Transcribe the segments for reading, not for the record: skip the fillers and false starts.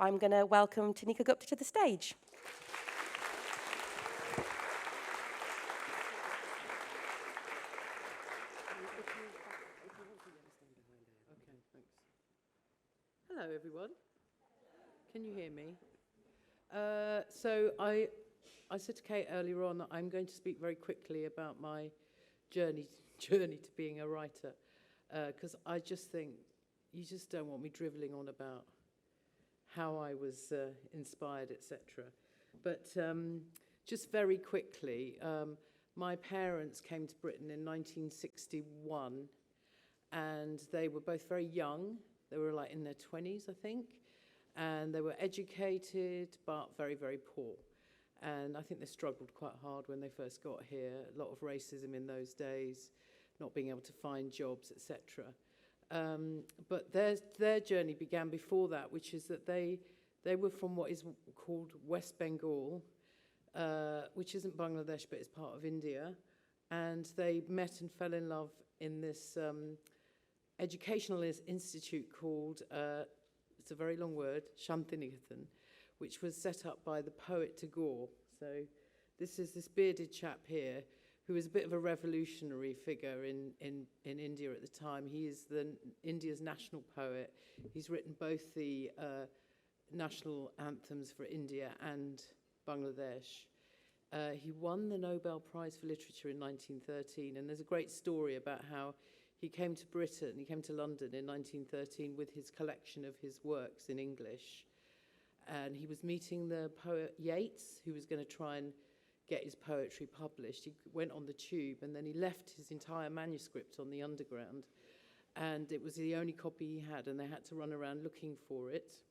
I'm going to welcome Tanika Gupta to the stage. Okay, thanks. Hello, everyone. Can you hear me? So I said to Kate earlier on that I'm going to speak very quickly about my journey to being a writer, because I just think you just don't want me drivelling on about how I was inspired, etc. But just very quickly, my parents came to Britain in 1961, and they were both very young. They were like in their 20s, I think, and they were educated but very, very poor. And I think they struggled quite hard when they first got here. A lot of racism in those days, not being able to find jobs, etc. But their journey began before that, which is that they were from what is called West Bengal, which isn't Bangladesh, but it's part of India. And they met and fell in love in this educational institute called, it's a very long word, Shantiniketan, which was set up by the poet Tagore. So this is this bearded chap here, who was a bit of a revolutionary figure in India at the time. He is India's national poet. He's written both the national anthems for India and Bangladesh. He won the Nobel Prize for Literature in 1913, and there's a great story about how he came to Britain, he came to London in 1913 with his collection of his works in English. And he was meeting the poet Yeats, who was going to try and get his poetry published. He went on the tube, and then he left his entire manuscript on the Underground. And it was the only copy he had, and they had to run around looking for it.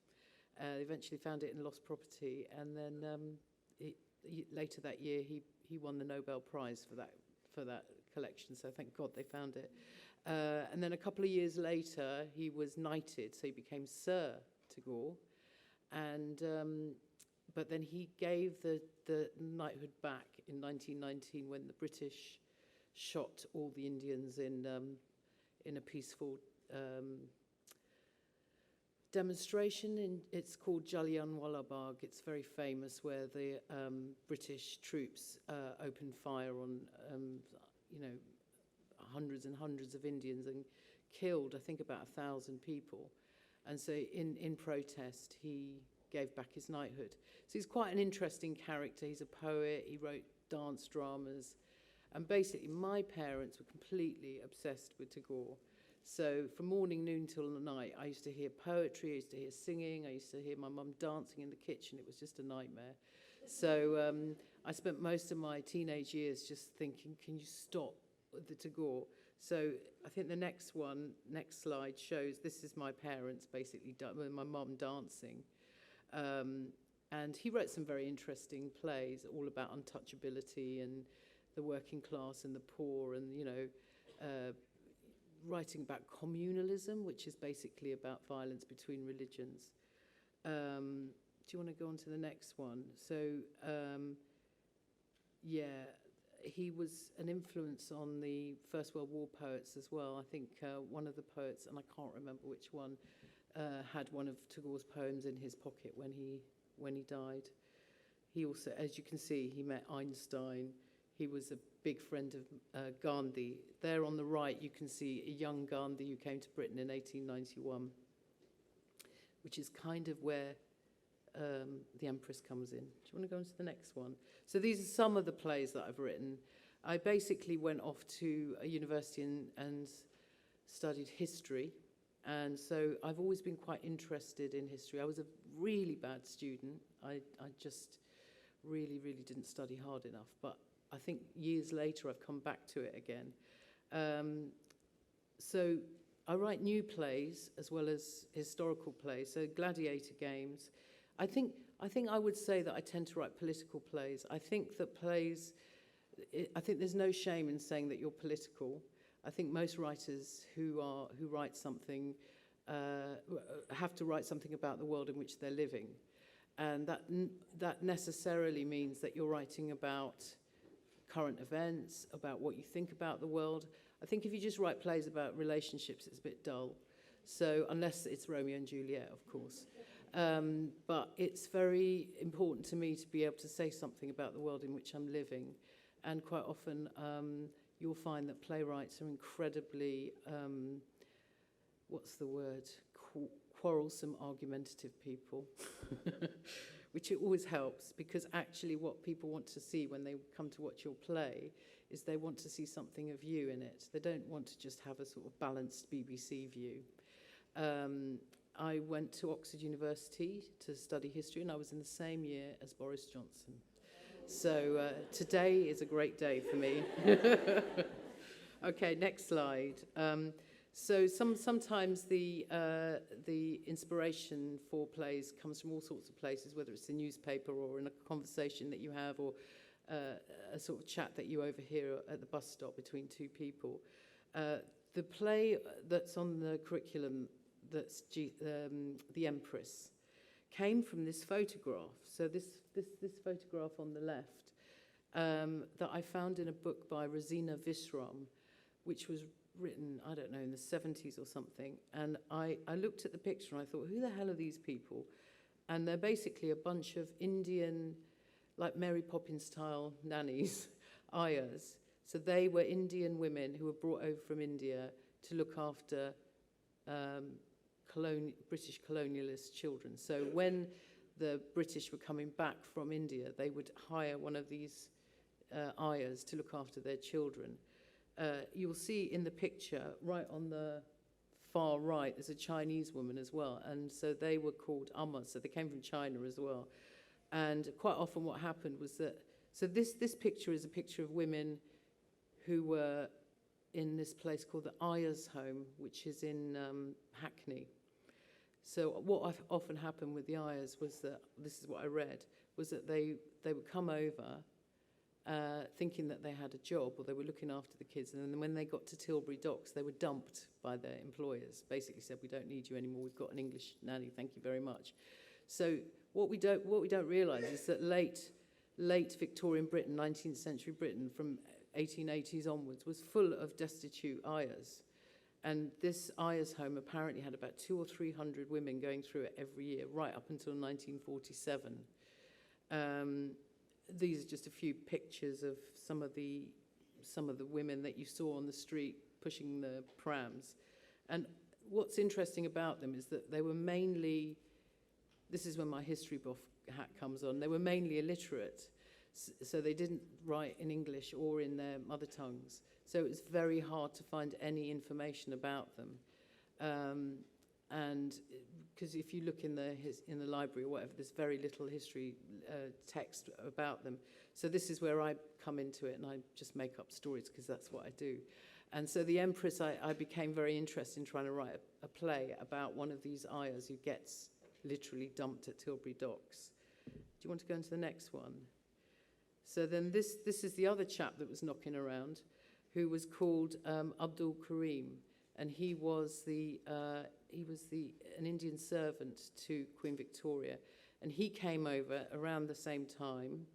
Eventually found it in lost property, and then later that year he won the Nobel Prize for that collection. So thank God they found it. And then a couple of years later, he was knighted, so he became Sir Tagore. And but then he gave the knighthood back in 1919 when the British shot all the Indians in a peaceful demonstration. It's called Jallianwala Bagh. It's very famous, where the British troops opened fire on hundreds and hundreds of Indians and killed, I think, about 1,000 people. And so in protest, he gave back his knighthood. So he's quite an interesting character. He's a poet. He wrote dance dramas. And basically, my parents were completely obsessed with Tagore. So from morning, noon till night, I used to hear poetry, I used to hear singing, I used to hear my mum dancing in the kitchen. It was just a nightmare. So I spent most of my teenage years just thinking, can you stop the Tagore? So I think the next slide shows, this is my parents basically, my mum dancing. And he wrote some very interesting plays all about untouchability and the working class and the poor, and, writing about communalism, which is basically about violence between religions. Do you want to go on to the next one? So, he was an influence on the First World War poets as well. I think one of the poets, and I can't remember which one, had one of Tagore's poems in his pocket when he died. He also, as you can see, he met Einstein. He was a big friend of Gandhi. There on the right, you can see a young Gandhi who came to Britain in 1891, which is kind of where the Empress comes in. Do you want to go on to the next one? So these are some of the plays that I've written. I basically went off to a university and studied history. And so I've always been quite interested in history. I was a really bad student. I just really, really didn't study hard enough. But I think years later, I've come back to it again. So I write new plays as well as historical plays, so gladiator games. I think I would say that I tend to write political plays. I think there's no shame in saying that you're political. I think most writers who write something have to write something about the world in which they're living. And that necessarily means that you're writing about current events, about what you think about the world. I think if you just write plays about relationships, it's a bit dull. So unless it's Romeo and Juliet, of course. But it's very important to me to be able to say something about the world in which I'm living. And quite often you'll find that playwrights are incredibly, what's the word, quarrelsome, argumentative people, which it always helps, because actually what people want to see when they come to watch your play is they want to see something of you in it. They don't want to just have a sort of balanced BBC view. I went to Oxford University to study history, and I was in the same year as Boris Johnson. So today is a great day for me. Okay, next slide. So sometimes the inspiration for plays comes from all sorts of places, whether it's a newspaper or in a conversation that you have, or a sort of chat that you overhear at the bus stop between two people. The play that's on the curriculum, that's The Empress, came from this photograph. So this photograph on the left that I found in a book by Rosina Visram, which was written, I don't know, in the 70s or something. And I looked at the picture and I thought, who the hell are these people? And they're basically a bunch of Indian, like Mary Poppins style nannies, ayahs. So they were Indian women who were brought over from India to look after British colonialist children. So when the British were coming back from India, they would hire one of these ayahs to look after their children. You'll see in the picture, right on the far right, there's a Chinese woman as well. And so they were called Amma, so they came from China as well. And quite often what happened was that, so this picture is a picture of women who were in this place called the Ayah's Home, which is in Hackney. So what often happened with the Ayahs was that, this is what I read, was that they would come over thinking that they had a job, or they were looking after the kids, and then when they got to Tilbury Docks, they were dumped by their employers. Basically said, we don't need you anymore, we've got an English nanny, thank you very much. So what we don't realise is that late Victorian Britain, 19th century Britain, from 1880s onwards, was full of destitute ayahs. And this ayah's home apparently had about 200 or 300 women going through it every year, right up until 1947. These are just a few pictures of some of the women that you saw on the street pushing the prams. And what's interesting about them is that they were mainly, this is when my history buff hat comes on, they were mainly illiterate. So they didn't write in English or in their mother tongues. So it was very hard to find any information about them. And because if you look in the library or whatever, there's very little history text about them. So this is where I come into it, and I just make up stories because that's what I do. And so The Empress, I became very interested in trying to write a play about one of these ayahs who gets literally dumped at Tilbury Docks. Do you want to go into the next one? So then this is the other chap that was knocking around, who was called Abdul Karim, and he was an Indian servant to Queen Victoria, and he came over around the same time.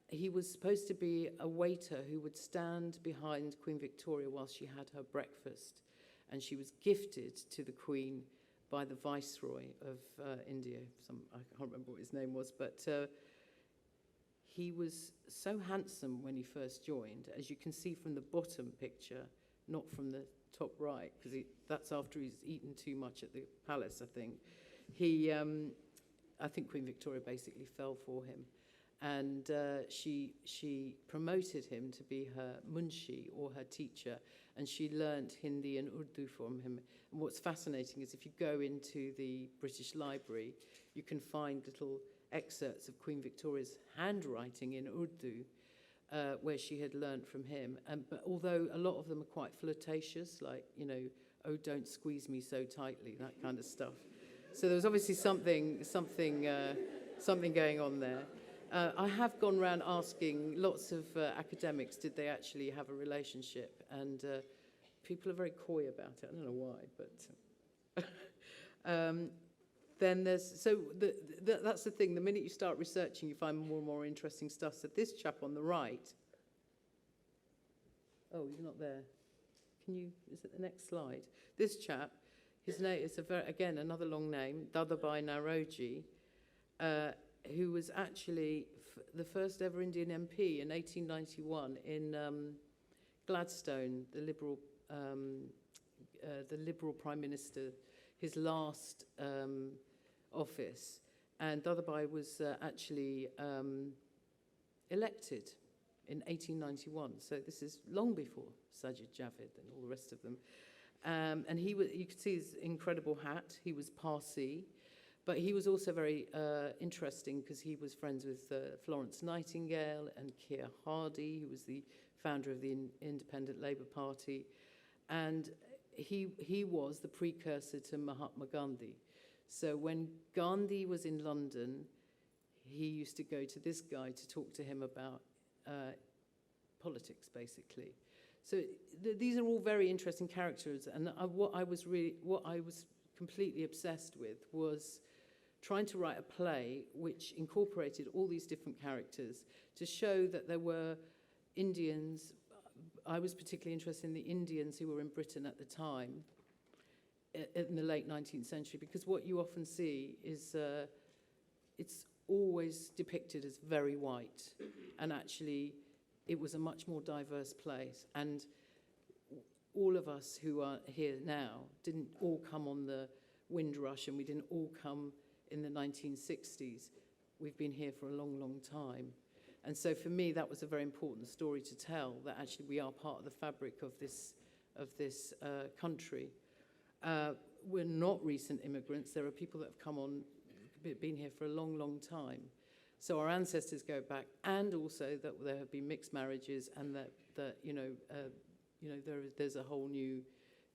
He was supposed to be a waiter who would stand behind Queen Victoria while she had her breakfast, and she was gifted to the Queen by the Viceroy of India. I can't remember what his name was, but he was so handsome when he first joined, as you can see from the bottom picture, not from the top right, because that's after he's eaten too much at the palace, I think. I think Queen Victoria basically fell for him. And she promoted him to be her munshi, or her teacher, and she learnt Hindi and Urdu from him. And what's fascinating is if you go into the British Library, you can find little excerpts of Queen Victoria's handwriting in Urdu, where she had learnt from him. But although a lot of them are quite flirtatious, like, you know, oh, don't squeeze me so tightly, that kind of stuff. So there was obviously something going on there. I have gone around asking lots of academics, did they actually have a relationship? And people are very coy about it. I don't know why, but... Then there's, so that's the thing, the minute you start researching, you find more and more interesting stuff. So this chap on the right, oh, you're not there. Is it the next slide? This chap, His name is, again, another long name, Dadabhai Naoroji, who was actually the first ever Indian MP in 1891 in Gladstone, the Liberal Prime Minister, his last office. And Dadabhai was actually elected in 1891. So this is long before Sajid Javid and all the rest of them. And he was, you could see his incredible hat. He was Parsi, but he was also very interesting because he was friends with Florence Nightingale and Keir Hardie, who was the founder of the Independent Labour Party. And he was the precursor to Mahatma Gandhi. So when Gandhi was in London, he used to go to this guy to talk to him about politics, basically. So these are all very interesting characters, and what I was completely obsessed with was trying to write a play which incorporated all these different characters to show that there were Indians. I was particularly interested in the Indians who were in Britain at the time, in the late 19th century, because what you often see is it's always depicted as very white, and actually it was a much more diverse place. And all of us who are here now didn't all come on the Windrush, and we didn't all come in the 1960s. We've been here for a long, long time. And so for me, that was a very important story to tell, that actually we are part of the fabric of this country. We're not recent immigrants. There are people that have come on, been here for a long, long time. So our ancestors go back, and also that there have been mixed marriages, and that there's a whole new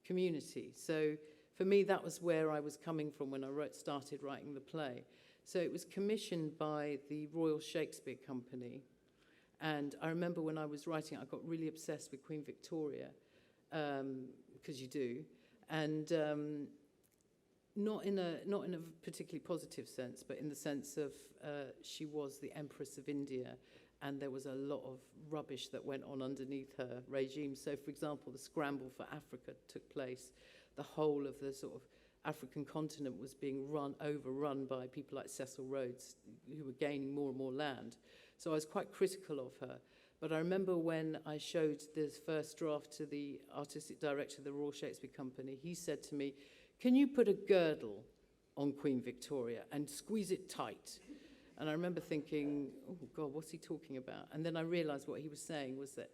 community. So for me, that was where I was coming from when I started writing the play. So it was commissioned by the Royal Shakespeare Company. And I remember when I was writing, I got really obsessed with Queen Victoria, because you do. And not in a particularly positive sense, but in the sense of she was the Empress of India, and there was a lot of rubbish that went on underneath her regime. So, for example, the scramble for Africa took place. The whole of the sort of African continent was being overrun by people like Cecil Rhodes, who were gaining more and more land. So I was quite critical of her. But I remember when I showed this first draft to the artistic director of the Royal Shakespeare Company, he said to me, "Can you put a girdle on Queen Victoria and squeeze it tight?" And I remember thinking, oh God, what's he talking about? And then I realized what he was saying was that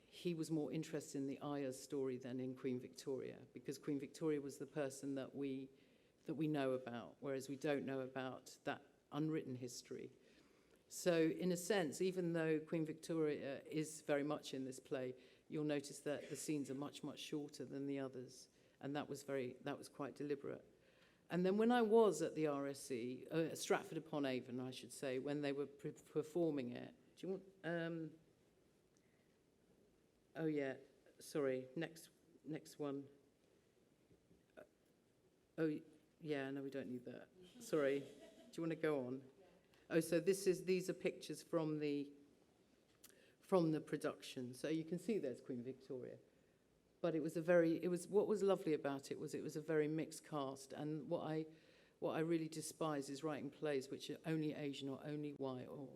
he was more interested in the Aya's story than in Queen Victoria, because Queen Victoria was the person that we know about, whereas we don't know about that unwritten history. So in a sense, even though Queen Victoria is very much in this play, you'll notice that the scenes are much, much shorter than the others. And that was quite deliberate. And then when I was at the RSC, Stratford-upon-Avon, I should say, when they were performing it, do you want, oh yeah, sorry, next one. Oh yeah, no, we don't need that. Sorry, do you want to go on? Oh, so these are pictures from the production. So you can see there's Queen Victoria. But what was lovely about it was a very mixed cast. And what I really despise is writing plays which are only Asian or only white, or,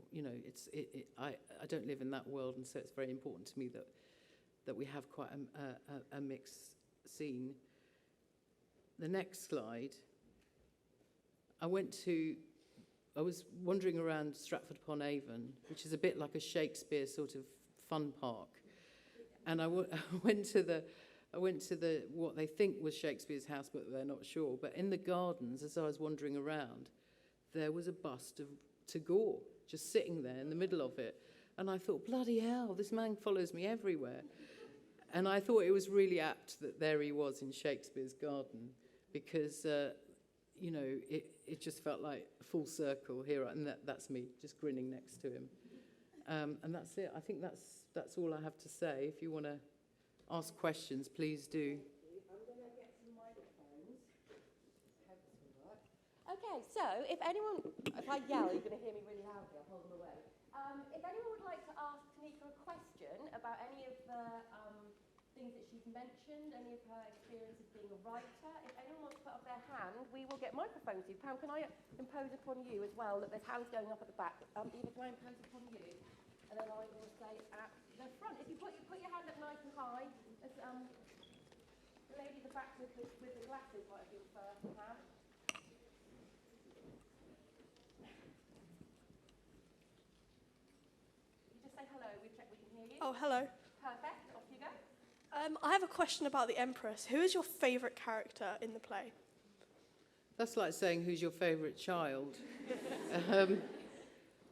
I don't live in that world, and so it's very important to me that we have quite a mixed scene. The next slide. I was wandering around Stratford-upon-Avon, which is a bit like a Shakespeare sort of fun park. And I went to the what they think was Shakespeare's house, but they're not sure. But in the gardens, as I was wandering around, there was a bust of Tagore just sitting there in the middle of it. And I thought, bloody hell, this man follows me everywhere. And I thought it was really apt that there he was in Shakespeare's garden, because it just felt like a full circle here, and that's me just grinning next to him. And that's it. I think that's all I have to say. If you want to ask questions, please do. I'm going to get some microphones. Okay, so if I yell, you're going to hear me really loudly. I'll hold them away. If anyone would like to ask Tanika a question about any of the things that she's mentioned, any of her experiences being a writer. If anyone wants to put up their hand, we will get microphones to you. Pam, can I impose upon you as well? Look, there's hands going up at the back. Eva, can I impose upon you? And then I will say at the front. If you put your hand up nice and high, as the lady at the back with the glasses might have been first, Pam. You just say hello, we check we can hear you. Oh, hello. Perfect, off you go. I have a question about the Empress. Who is your favourite character in the play? That's like saying, who's your favourite child?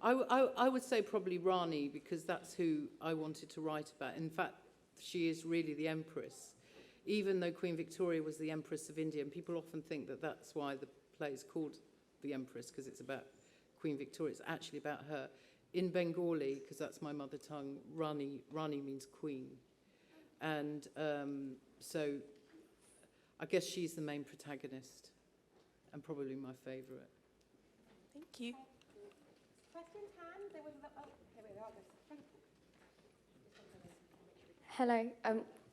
I would say probably Rani, because that's who I wanted to write about. In fact, she is really the Empress. Even though Queen Victoria was the Empress of India, and people often think that that's why the play is called The Empress, because it's about Queen Victoria. It's actually about her. In Bengali, because that's my mother tongue, Rani means queen. And so I guess she's the main protagonist and probably my favourite. Thank you. Questions, hands? There was here we are. Hello.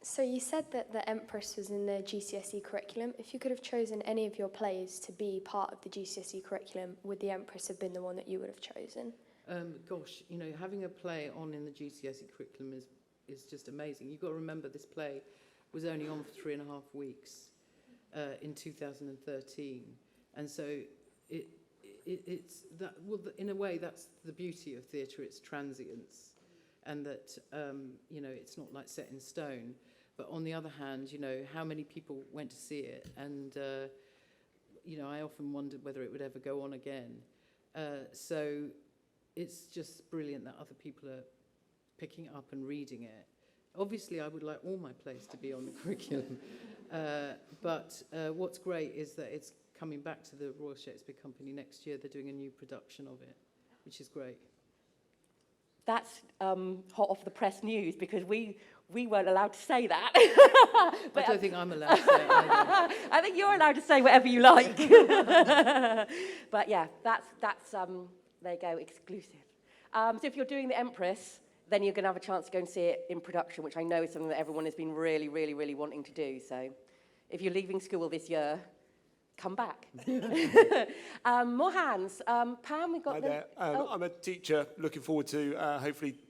So you said that the Empress was in the GCSE curriculum. If you could have chosen any of your plays to be part of the GCSE curriculum, would the Empress have been the one that you would have chosen? Gosh, you know, having a play on in the GCSE curriculum is just amazing. You've got to remember this play was only on for 3.5 weeks in 2013. And so it's that, well, in a way, that's the beauty of theatre, its transience. And that, you know, it's not like set in stone. But on the other hand, you know, how many people went to see it? And, you know, I often wondered whether it would ever go on again. So it's just brilliant that other people are picking it up and reading it. Obviously, I would like all my plays to be on the curriculum. But what's great is that it's coming back to the Royal Shakespeare Company next year. They're doing a new production of it, which is great. That's hot off the press news, because we weren't allowed to say that. But I don't think I'm allowed to say it either. I think you're allowed to say whatever you like. But yeah, that's there you go, exclusive. So if you're doing the Empress, then you're going to have a chance to go and see it in production, which I know is something that everyone has been really, really, really wanting to do. So if you're leaving school this year, come back. More hands. Pam, we've got... Hi there. I'm a teacher looking forward to hopefully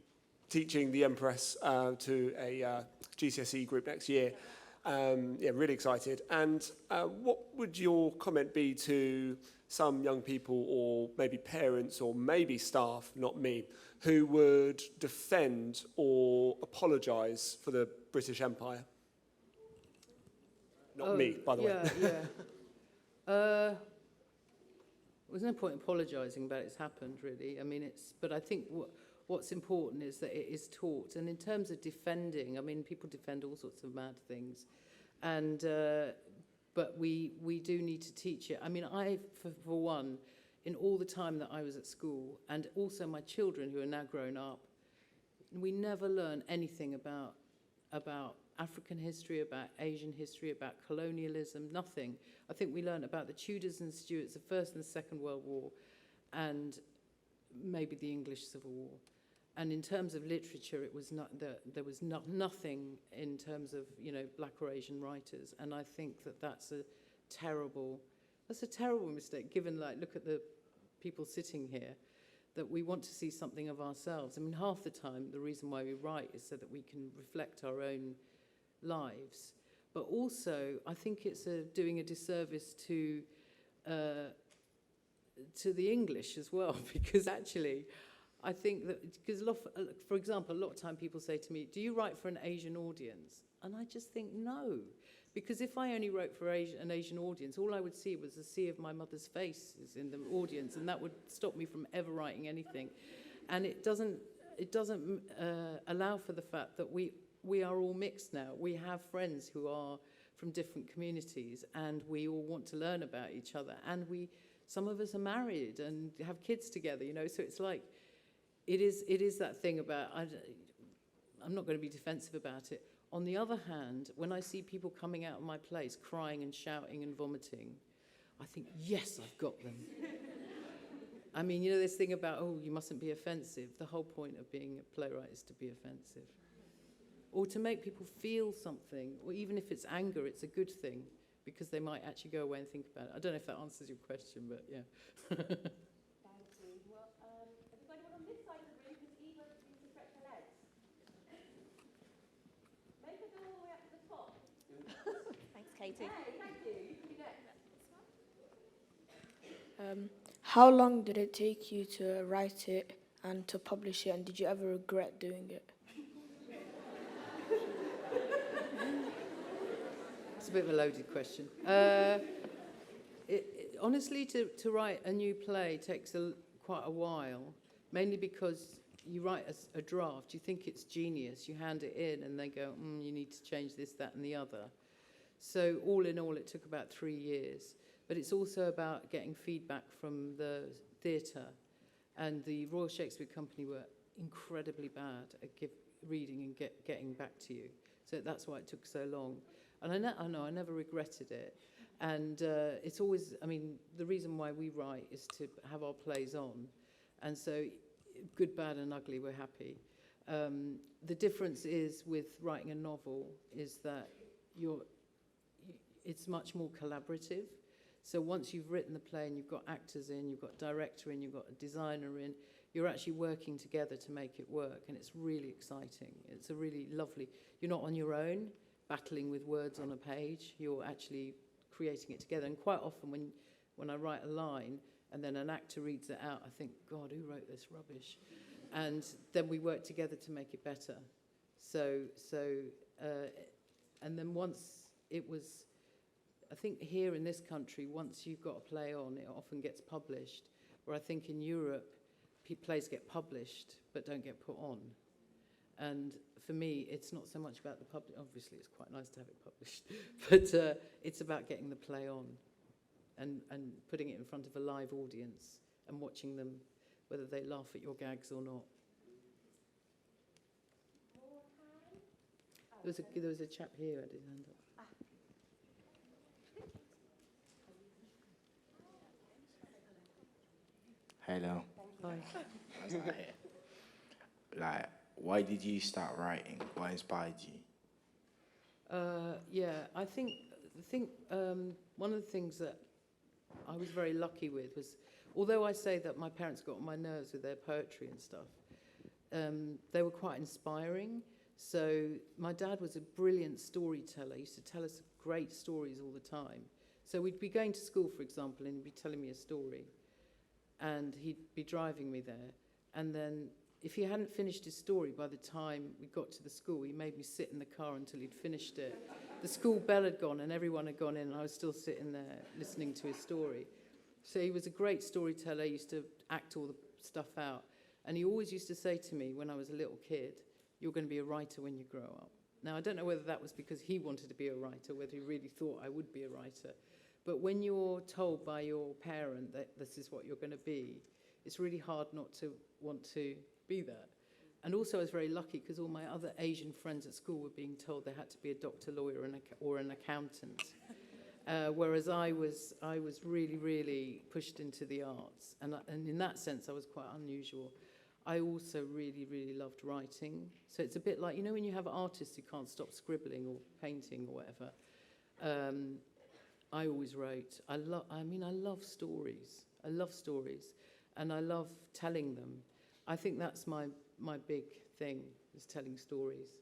teaching the Empress to a GCSE group next year. Yeah, really excited. And what would your comment be to some young people, or maybe parents, or maybe staff, not me, who would defend or apologise for the British Empire? Not me, by the way. Yeah. There's no point apologising about it's happened, really. I mean, but I think what's important is that it is taught. And in terms of defending, I mean, people defend all sorts of mad things. And but we do need to teach it. I mean, for one, in all the time that I was at school, and also my children who are now grown up, we never learn anything about African history, about Asian history, about colonialism, nothing. I think we learn about the Tudors and Stuarts, the First and the Second World War, and maybe the English Civil War. And in terms of literature, it was not there was nothing in terms of, you know, black or Asian writers. And I think that's a terrible mistake, given, like, look at the people sitting here, that we want to see something of ourselves. I mean, half the time, the reason why we write is so that we can reflect our own lives. But also, I think it's doing a disservice to the English as well, because actually, I think that, because for example, a lot of time people say to me, do you write for an Asian audience? And I just think no, because if I only wrote for an Asian audience, all I would see was a sea of my mother's faces in the audience, and that would stop me from ever writing anything. And it doesn't allow for the fact that we are all mixed now. We have friends who are from different communities, and we all want to learn about each other. And some of us are married and have kids together, you know. So it's like, it is that thing about, I'm not going to be defensive about it. On the other hand, when I see people coming out of my place crying and shouting and vomiting, I think, yes, I've got them. I mean, you know, this thing about, oh, you mustn't be offensive. The whole point of being a playwright is to be offensive. or to make people feel something, or even if it's anger, it's a good thing, because they might actually go away and think about it. I don't know if that answers your question, but yeah. Thank you. Well, have you got anyone on this side of the room? Because Eva needs to stretch her legs. Make her go all the way up to the top. Thanks, Katie. Hey, thank you. You can be next. How long did it take you to write it and to publish it, and did you ever regret doing it? It's a bit of a loaded question. Honestly, to write a new play takes quite a while, mainly because you write a draft, you think it's genius, you hand it in, and they go, you need to change this, that, and the other. So all in all, it took about 3 years. But it's also about getting feedback from the theatre. And the Royal Shakespeare Company were incredibly bad at reading and getting back to you. So that's why it took so long. And I know I never regretted it. And it's always, I mean, the reason why we write is to have our plays on. And so good, bad and ugly, we're happy. The difference is with writing a novel is that it's much more collaborative. So once you've written the play and you've got actors in, you've got a director in, you've got a designer in, you're actually working together to make it work, and it's really exciting. It's a really lovely, you're not on your own battling with words on a page, you're actually creating it together. And quite often when I write a line and then an actor reads it out, I think, God, who wrote this rubbish? And then we work together to make it better. And then once it was, I think here in this country, once you've got a play on, it often gets published. Where I think in Europe, plays get published but don't get put on. And for me, it's not so much about the public. Obviously, it's quite nice to have it published, but it's about getting the play on and putting it in front of a live audience and watching them, whether they laugh at your gags or not. There was a chap here at his hand up. Hello. Hi. Like, why did you start writing? What inspired you? I think one of the things that I was very lucky with was, although I say that my parents got on my nerves with their poetry and stuff, they were quite inspiring. So my dad was a brilliant storyteller. He used to tell us great stories all the time. So we'd be going to school, for example, and he'd be telling me a story, and he'd be driving me there. And then if he hadn't finished his story by the time we got to the school, he made me sit in the car until he'd finished it. The school bell had gone and everyone had gone in, and I was still sitting there listening to his story. So he was a great storyteller. He used to act all the stuff out. And he always used to say to me when I was a little kid, "You're going to be a writer when you grow up." Now, I don't know whether that was because he wanted to be a writer, whether he really thought I would be a writer. But when you're told by your parent that this is what you're going to be, it's really hard not to want to be that. And also I was very lucky because all my other Asian friends at school were being told they had to be a doctor, lawyer, or an accountant. Whereas I was really, really pushed into the arts. And in that sense, I was quite unusual. I also really, really loved writing. So it's a bit like, you know, when you have artists who can't stop scribbling or painting or whatever. I always wrote. I love stories. I love stories. And I love telling them. I think that's my big thing, is telling stories.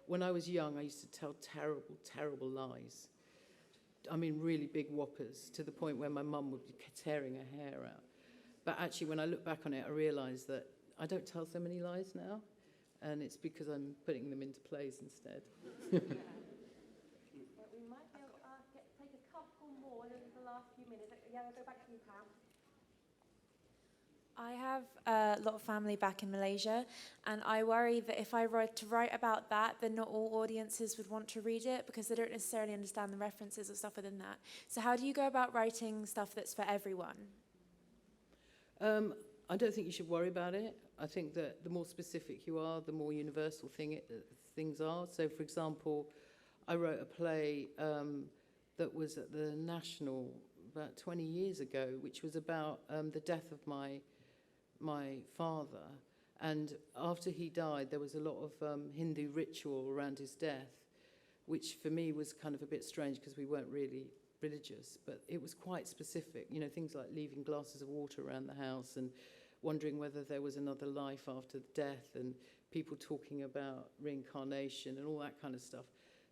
When I was young, I used to tell terrible, terrible lies. I mean, really big whoppers, to the point where my mum would be tearing her hair out. But actually, when I look back on it, I realise that I don't tell so many lies now, and it's because I'm putting them into plays instead. We might be able to take a couple more in the last few minutes. Yeah, I'll go back to you, Pam. I have a lot of family back in Malaysia, and I worry that if I were to write about that, then not all audiences would want to read it because they don't necessarily understand the references or stuff within that. So how do you go about writing stuff that's for everyone? I don't think you should worry about it. I think that the more specific you are, the more universal things are. So, for example, I wrote a play that was at the National about 20 years ago, which was about the death of my father, And after he died, there was a lot of Hindu ritual around his death, which for me was kind of a bit strange because we weren't really religious, but it was quite specific. You know, things like leaving glasses of water around the house and wondering whether there was another life after death, and people talking about reincarnation and all that kind of stuff.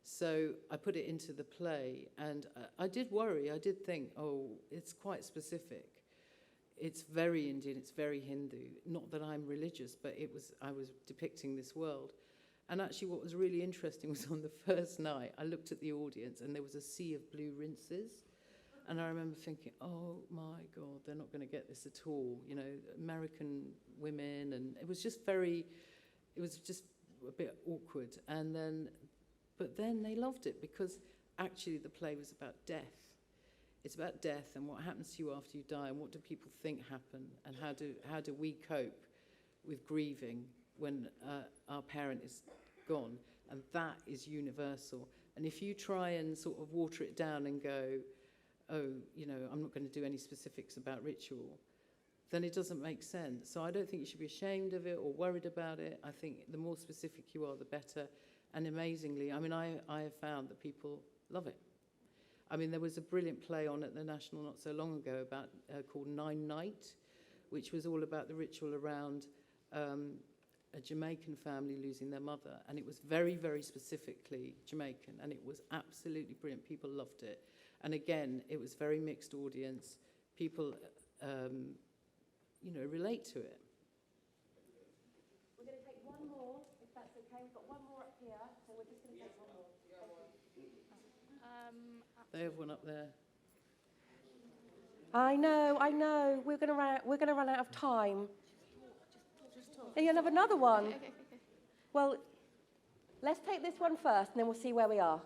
So I put it into the play, and I did worry. I did think, oh, it's quite specific. It's very Indian, it's very Hindu. Not that I'm religious, but I was depicting this world. And actually what was really interesting was on the first night, I looked at the audience and there was a sea of blue rinses. And I remember thinking, oh my God, they're not going to get this at all. You know, American women, and it was just a bit awkward. But then they loved it because actually the play was about death. It's about death and what happens to you after you die, and what do people think happened, and how do we cope with grieving when our parent is gone. And that is universal. And if you try and sort of water it down and go, oh, you know, I'm not going to do any specifics about ritual, then it doesn't make sense. So I don't think you should be ashamed of it or worried about it. I think the more specific you are, the better. And amazingly, I mean, I have found that people love it. I mean, there was a brilliant play on at the National not so long ago about called Nine Night, which was all about the ritual around a Jamaican family losing their mother. And it was very, very specifically Jamaican, and it was absolutely brilliant. People loved it. And again, it was very mixed audience. People, you know, relate to it. We're going to take one more, if that's okay. We've got one more up here, so we're just going to take one more. They have one up there. I know. We're going to run out of time. Are you going to have another one? Okay. Well, let's take this one first, and then we'll see where we are.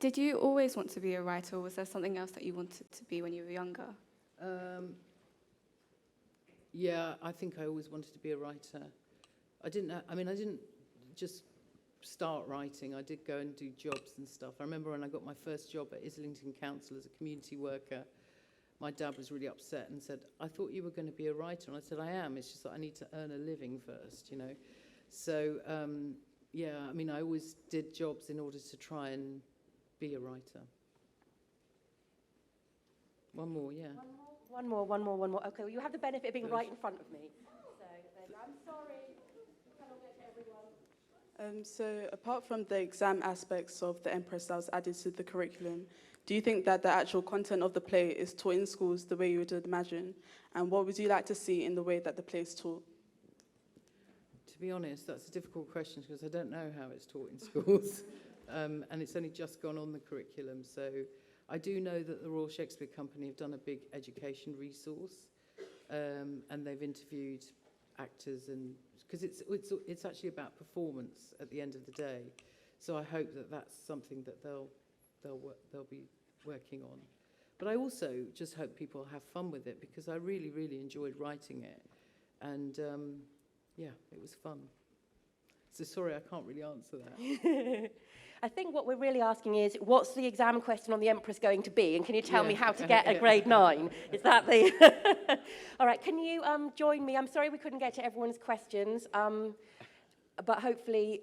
Did you always want to be a writer, or was there something else that you wanted to be when you were younger? Yeah, I think I always wanted to be a writer. I didn't just start writing. I did go and do jobs and stuff. I remember when I got my first job at Islington Council as a community worker, my dad was really upset and said, I thought you were going to be a writer. And I said, I am. It's just that I need to earn a living first, you know. So, yeah, I mean, I always did jobs in order to try and be a writer. One more, yeah. One more. Okay, well, you have the benefit of being right in front of me. So, I'm sorry. Cannot get to everyone. So apart from the exam aspects of the Empress that was added to the curriculum, do you think that the actual content of the play is taught in schools the way you would imagine? And what would you like to see in the way that the play is taught? To be honest, that's a difficult question because I don't know how it's taught in schools. And it's only just gone on the curriculum. So I do know that the Royal Shakespeare Company have done a big education resource, and they've interviewed actors, and because it's actually about performance at the end of the day. So I hope that that's something that they'll be working on. But I also just hope people have fun with it, because I really, really enjoyed writing it. And yeah, it was fun. So sorry, I can't really answer that. I think what we're really asking is, what's the exam question on the Empress going to be? And can you tell me how to get a grade 9? Is that the... All right, can you join me? I'm sorry we couldn't get to everyone's questions, but hopefully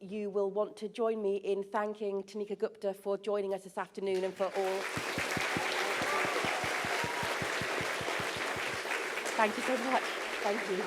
you will want to join me in thanking Tanika Gupta for joining us this afternoon, and for all... Thank you so much. Thank you.